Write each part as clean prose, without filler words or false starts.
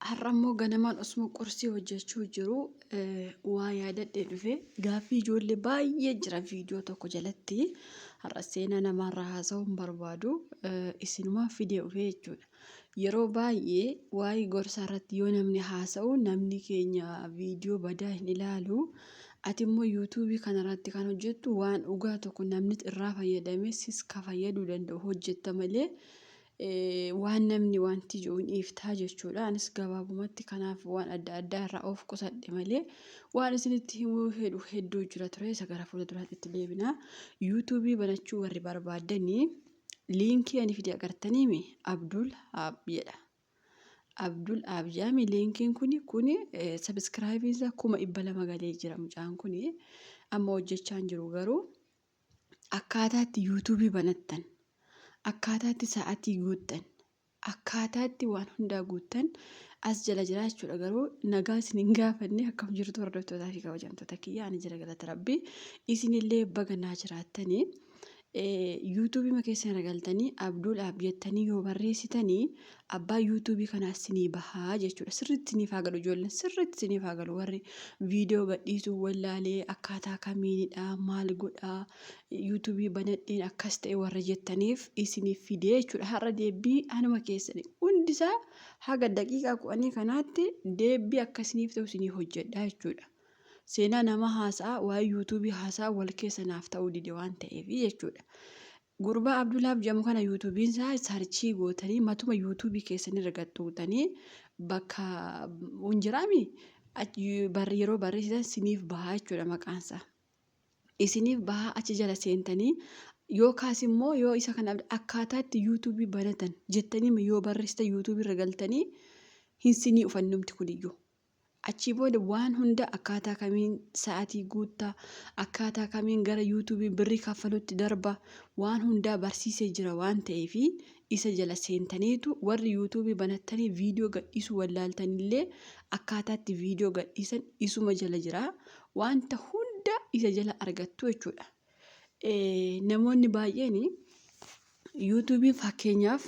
Har'ammoo ganamaan osuma qorsii hojjechuu jiru waa yaadadhee dhufe gaaffii ijoollee baay'ee jira viidiyoo tokko jalatti har'a seenaa namaarraa haasa'uu hin barbaadu isinumaa fidee dhufee jechuudha. Yeroo baay'ee waa'ee gorsaa irratti yoo namni haasa'u namni keenya viidiyoo badaa hin ilaalu. Ati immoo yuutuubii kanarratti kan hojjettu waan dhugaa tokko namni irraa fayyadame sis ka fayyaduu danda'u hojjetta malee. Waan namni wanti jiru hin iftaa jechuudha. Anis gabaabumatti kanaaf waan adda addaa irraa of qusadhe malee waan isinitti himuu fedhu hedduu jira ture. Isa gara fuulduraatti itti deebina. Yuutuubii banachuu warri barbaadanii liinkii ani fide agartaniimi Abdul Haab jedha. Abdul Haab jedhami liinkiin kuni sabiskiraayibii isaa 200 galee jira mucaan kuni. Amma hojjechaa hin jiru garuu akkaataatti yuutuubii banattan. Akkaataatti sa'aatii guuttan akkaataatti waan hundaa guuttan as jala jira jechuudha. Garuu nagaa isin hin gaafanne akkam jirtu hordoftootaa fi kabajamtoota kiyya ani jira galata rabbii isinillee baganaa jiraattanii yuutuubii keessa galtanii Abdul Haab jettanii yoo barreessitanii abbaa yuutuubii kanaas isinii bahaa jechuudha. Sirriitti isiniif haa galu ijoolleen sirriitti isiniif haa galu warri viidiyoo gadhiisuu wallaalee akkaataa kamiinidha maal godhaa yuutuubii banadheen akkas ta'e warra jettaniif isiniif fidee jechuudha. Har'a deebii anuma keessanii hundisaa haga daqiiqaa 10 kanaatti deebii akkasiniif ta'u isiniif hojjedhaa jechuudha. Seenaa nama haasaa waa'ee yuutuubii haasaa wal keessa naaf ta'uu dide waan ta'eef jechuudha. Gurbaa Abdul Haab jedhamu kana yuutuubiin isaa sarchii gootanii matuma yuutuubii keessanii argattuutanii bakka hunjiraami yeroo barreessitan isiniif bahaa jechuudha maqaansaa. Isiniif bahaa achi jala seentanii yookaas immoo yoo isa kana akkaataatti yuutuubii banatan jettanii yoo barreessitan yuutuubii irra galtanii hin sinii ufannumti kuniyyuu. Achii booda waan hunda akkaataa kamiin sa'aatii guuttaa akkaataa kamiin gara yuutuubii birrii kaffalutti darba waan hundaa barsiisee jira waan ta'eef isa jala seentaniitu warri yuutuubii banattanii viidiyoo gadhiisuu wallaaltanillee akkaataatti viidiyoo gadhiisan isuma jala jira wanta hunda isa jala argattu jechuudha. Namoonni baay'een yuutuubii fakkeenyaaf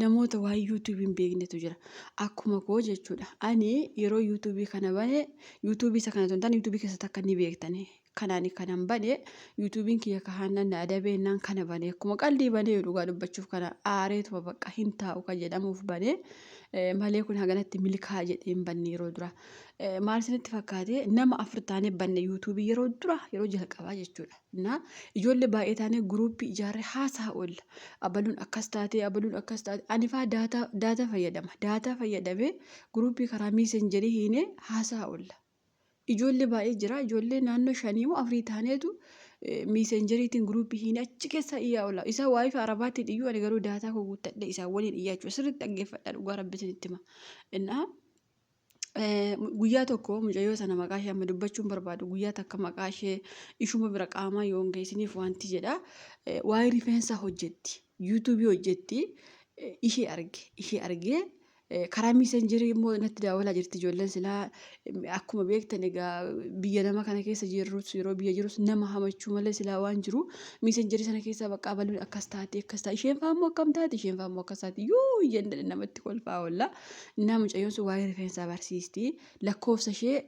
namoota waa'ee yuutuubii hin beeknetu jira. Akkuma koo jechuudha. Ani yeroo yuutuubii kana bane yuutuubii isa kana tontaan yuutuubii keessatti akka inni beektane kanaan kanan bane yuutuubiin kiyya kahannan adabeennan kana bane akkuma qalbii bane dhugaa dubbachuuf kana aareetuma bakka hin taa'u kan jedhamuuf bane malee kun haganatti milkaa jedhee hin banne yeroo dura. Maal isinitti fakkaate nama 4 taanee banne yuutuubii yeroo dura yeroo jalqabaa jechuudha. Na ijoollee baay'ee taanee guruupii ijaarree haasaa oolla. Abaluun akkas taatee abaluun akkas taatee ani faa daataa fayyadama. Daataa fayyadamee guruupii karaa miisenjerii hiinee haasaa oolla. Ijoollee baay'ee jira. Ijoollee naannoo 5 moo 4 taaneetu miisenjeriitiin guruupii hiinee achi keessa iyyaa oolla. Isa waa'ee fi arabaatti dhiyyuu ani garuu daataa koo guuttadhee isaa waliin iyyaa jechuudha. Sirriitti dhaggeeffadhaa dhugaa rabbitiin itti hima. Innaa guyyaa tokko mucayyoo sana maqaa ishee amma dubbachuun barbaadu guyyaa takka maqaa ishee ishuma bira qaamaa yoo hin geessiniif wanti jedha waa'ee rifeensaa hojjetti yuutuubii hojjetti ishee argee karaa miisenjerii immoo natti daawwalaa jirti ijoolleen silaa akkuma beektan egaa biyya nama kana keessa jirrus yeroo biyya jirus nama hamachuu malee silaa waan jiru miisenjerii sana keessa bakka abaluun akkas taate isheen faammoo akkam taate isheen faammoo akkas taate yoo jennee namatti kolfaa oolla. Nama mucayyoon sun waa'ee rifeensaa barsiisti lakkoofsa ishee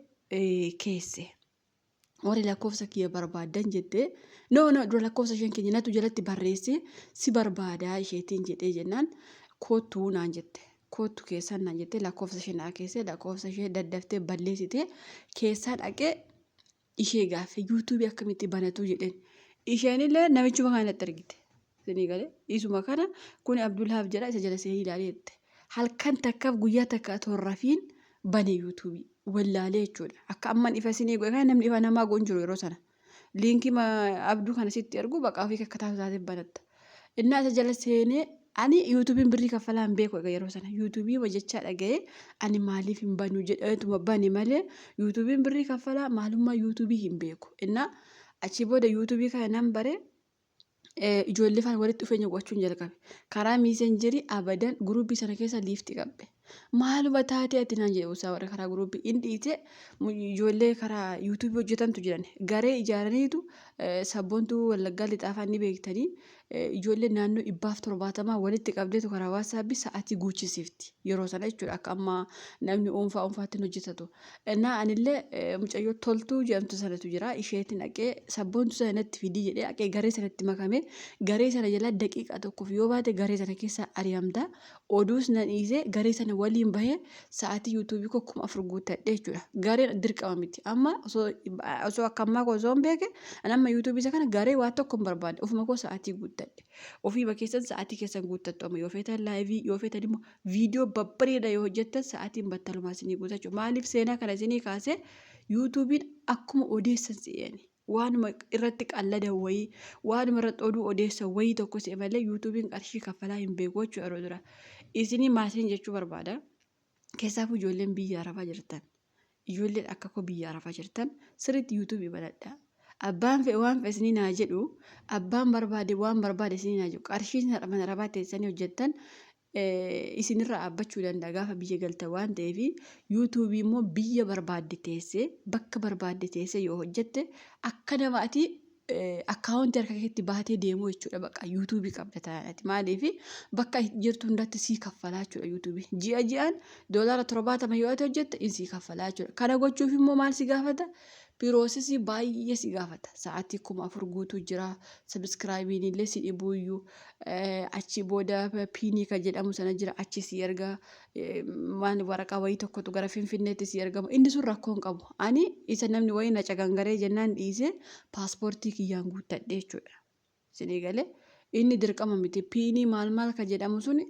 keesse. Warri lakkoofsa kiyya barbaadan jettee dura lakkoofsa isheen keenya natu jalatti barreesse si barbaadaa isheetiin jedhee jennaan koottuu naan jette. Koottu keessaan naan jettee lakkoofsa ishee naa keessee lakkoofsa ishee daddaftee balleessitee keessaa dhaqee ishee gaaffee yuutuubii akkamitti banatu jedheen. Isheenillee namichuma kanatti argite. Isinii galee isuma kana kun Abdul Haab jedha isa jala seenii ilaalee jette. Halkan takkaaf guyyaa takka torrafiin bane yuutuubii wallaalee jechuudha. Akka amman ifa isinii godhe namni ifa namaa goon jiru yeroo sana. Liinkii Abduu kana sitti ergu bakka ofii akka taatee banatta. Innaa isa jala seenee ani yuutuubiin birrii kaffalaa hin beeku yeroo sana yuutuubii hojjechaa dhaga'ee ani maaliif hin banu jedheetuma bane malee yuutuubiin birrii kaffalaa maalummaa yuutuubii hin beeku. Innaa achi booda yuutuubii kana nan bare ijoollee faana walitti dhufeenya gochuun jalqabe. Karaa miisenjerii abadan guruupii sana keessa liifti qabbe. Maaluma taatee ati naan jedhu isaa warra karaa guruupii inni dhiite ijoollee karaa yuutuubii hojjetantu jiran garee ijaaraniitu sabboontuu wallaggaa lixaafaa ni beektanii ijoollee naannoo 170 walitti qabdeetu karaa WhatsApp sa'aatii guuchisiifti yeroo sana jechuudha akka amma namni dhuunfaatti hojjetatu. Innaa anillee mucayyoo toltuu jedhamtu sanatu jira isheetiin dhaqee sabboontu sanatti fidii jedhee dhaqee garee sanatti makame garee sana jala daqiiqaa tokkoof yoo baate garee sana keessa ari'amta oduus nan dhiisee garee sana waliin bahee sa'aatii yuutuubii koo 4,000 guuttadhe jechuudha. Gareen dirqama miti amma osoo akka ammaa koo osoo hin beeke amma yuutuubii isa kana garee waa tokko hin barbaanne ofuma koo sa'aatii guuttadhe. Ofii keessan sa'aatii keessan guuttattu amma yoo feetan laayivii yoo feetan immoo viidiyoo babbareeda yoo hojjettan sa'aatiin battalumaa isinii guuttachuu. Maaliif seenaa kana isinii kaasee yuutuubiin akkuma odeessan si'eeni. Waanuma irratti qalladan wayii waanuma irratti oduu odeessan wayii tokko si'e malee yuutuubiin qarshii kaffalaa hin beeku jechuudha yeroo dura. Isinii maasiin jechuu barbaada. Keessaafuu ijoolleen biyya arabaa jirtan. Ijoolleen akka koo biyya arabaa jirtan sirriitti yuutuubii banadhaa. Abbaan fe'e waan fe'e isinii naa jedhu abbaan barbaade waan barbaade isinii naa jedhu qarshii mana arabaa teessanii hojjettan isinirraa dhaabbachuu danda'a gaafa biyya galtan waan ta'eef yuutuubii immoo biyya barbaadde teessee bakka barbaadde teessee yoo hojjette akka namaati akkaawuntii harka keetti baatee deemuu jechuudha bakka yuutuubii qabda taa'aati maaliif bakka jirtu hundatti sii kaffalaa jechuudha yuutuubii ji'aan $70 yoo hojjette sii kaffalaa jechuudha kana gochuuf immoo maal si gaafata piroosesii baay'ee si gaafata sa'aatii 4,000 guutuu jira sabiskiraayibiin illee si dhibuuyyuu achi booda piinii kan jedhamu sana jira achi si erga waan waraqaa wayii tokkotu gara finfinneetti si ergama inni sun rakkoo hin qabu ani isa namni wayii na cagangaree jennaan dhiisee paaspoortii kiyyaan guuttadhe jechuudha isinii galee inni dirqama miti piinii maal kan jedhamu sun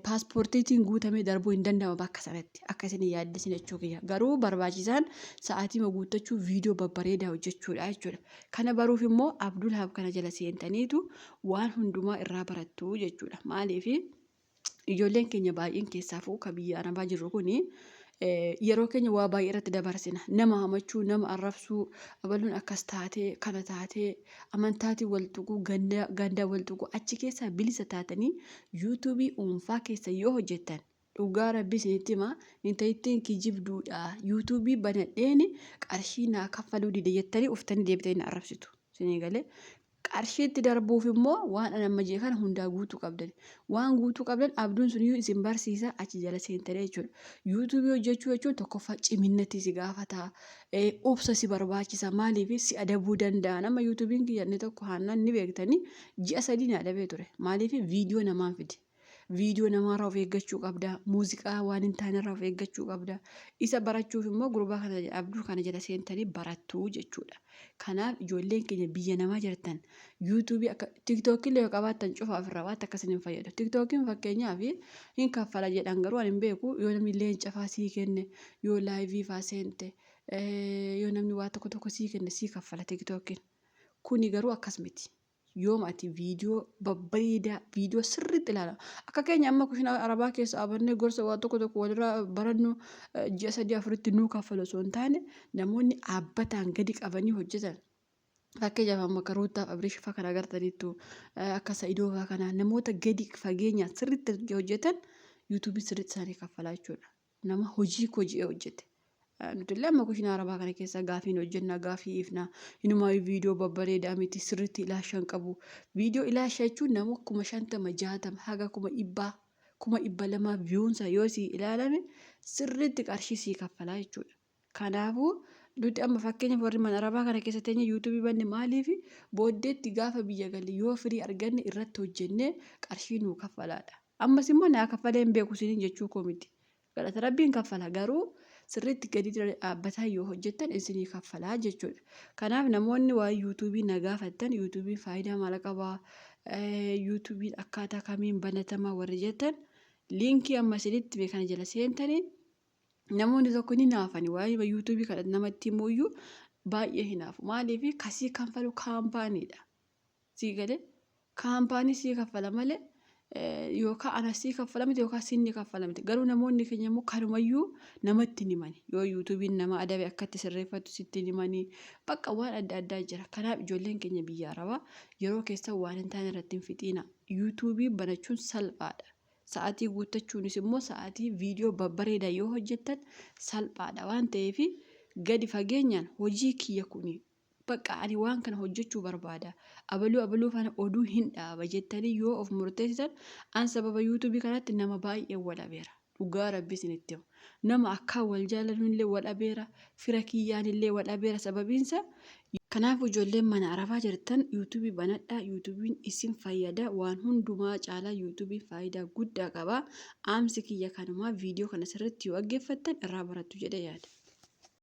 paaspoortiitiin guutamee darbuu hin danda'ama bakka sanatti akka isin yaaddesin jechuu kiyya garuu barbaachisaan sa'aatii guuttachuu viidiyoo babbareedaa hojjechuudha jechuudha kana baruuf immoo Abdul Hab kana jala seentaniitu waan hundumaa irraa barattu jechuudha maaliif ijoolleen keenya baay'een keessaafuu ka biyya arabaa jirru kuni yeroo keenya waa baay'ee irratti dabarsina nama hamachuu nama arrabsuu abaluun akkas taatee kana taatee amantaatii wal tuquu gandaa wal tuquu achi keessaa bilisa taatanii yuutuubii dhuunfaa keessa yoo hojjettan dhugaa rabbii isinitti himaa intayittiin kijibduudha yuutuubii banadheeni qarshii naa kaffaluu dide jettanii uftanii deebitanii arrabsitu isinii galee qarshiitti darbuuf immoo waan amma jee kana hundaa guutuu qabdan waan guutuu qabdan abduun sun isin barsiisa achi jala seentanii jechuudha yuutuubii hojjechuu jechuun tokkoffaa ciminnatti si gaafata obsa si barbaachisa maaliif si adabuu danda'a nama yuutuubiin kiyyanne tokko haannaan ni beektanii ji'a 3 na adabee ture maaliif viidiyoo namaan fide viidiyoo namaarraa of eeggachuu qabda muuziqaa waan hin taanerraa of eeggachuu qabda isa barachuuf immoo gurbaa kana abduu kana jala seentanii barattuu jechuudha kanaaf ijoolleen keenya biyya namaa jirtan yuutuubii akka tiktookiin yoo qabaattan cufaaf irraa waan akkasiin hin fayyadu tiktookiin fakkeenyaaf hin kaffala jedhan garuu ani hin beeku yoo namni leenca faa sii kenne yoo laayivii faa seente yoo namni waa tokko sii kenne sii kaffala tiktookiin kuni garuu akkas miti. Yoom ati viidiyoo babbareedaa viidiyoo sirriitti ilaalama akka keenya amma kushina arabaa keessa abannee gorsa waa tokko walirraa barannu ji'a 3-4tti nuu kaffalu osoo hin taane namoonni dhaabbataan gadi qabanii hojjetan fakkeenyaaf amma karuuttaaf abriish fa'aa kan agartaniittu akka sa'idoo fa'aa kana namoota gadi fageenyaan sirriitti hojjetan yuutuubii sirriitti isaanii kaffalaa jechuudha nama hojii ji'ee hojjete. Nutillee amma kushina arabaa kana keessa gaafiin hojjennaa gaafii ifnaa inumaa viidiyoo babbareedaa miti sirriitti ilaashan qabu viidiyoo ilaasha jechuun nama 50-60 haga 100,200 viyuunsa yoo sii ilaalame sirriitti qarshii sii kaffalaa jechuudha kanaafuu nuti amma fakkeenyaaf warri mana arabaa kana keessa teenye yuutuubii banne maaliif booddeetti gaafa biyya galle yoo firii arganne irratti hojjennee qarshii nuu kaffalaadha ammas immoo naa kaffalee hin beeku siniin jechuu koo miti galata rabbiin kaffala garuu sirriitti gadi dhaabbataa yoo hojjettan isinii kaffalaa jechuudha. Kanaaf namoonni waa yuutuubii na gaafattan yuutuubiin faayidaa maal qabaa yuutuubiin akkaataa kamiin banatamaa warri jettan liinkii amma isinitti beekan jala seentanii namoonni tokko ni naafani waa'ee yuutuubii kana namatti himuuyyuu baay'ee hinaafu maaliif kasii kanfalu kaampaaniidha. Sii galee kaampaanii sii kaffala malee yookaan anasii kaffalamti yookaan sinni kaffalamti garuu namoonni keenya immoo kanumayyuu namatti himani yoo yuutuubiin nama adabe akkatti sirreeffatu sitti himanii bakka waan adda addaa jira kanaaf ijoolleen keenya biyya arabaa yeroo keessa waan hin taane irratti hin fixiina yuutuubii banachuun salphaadha sa'aatii guuttachuunis immoo sa'aatii viidiyoo babbareedaa yoo hojjettan salphaadha waan ta'eef gadi fageenyaan hojii kiyya kuni bakka ani waan kana hojjechuu barbaada abaluu fana oduu hin dhaaba jettanii yoo of murteessitan an sababa yuutuubii kanatti nama baay'ee wal dhabeera dhugaa rabbii isinitti himu nama akkaan wal jaalanullee wal dhabeera fira kiyyaanillee wal dhabeera sababiinsa kanaaf ijoolleen mana arafaa jirtan yuutuubii banadhaa yuutuubiin isin fayyada waan hundumaa caalaa yuutuubiin faayidaa guddaa qaba aamsi kiyya kanumaa viidiyoo kana sirriitti yoo dhaggeeffattan irraa barattu jedhee yaada.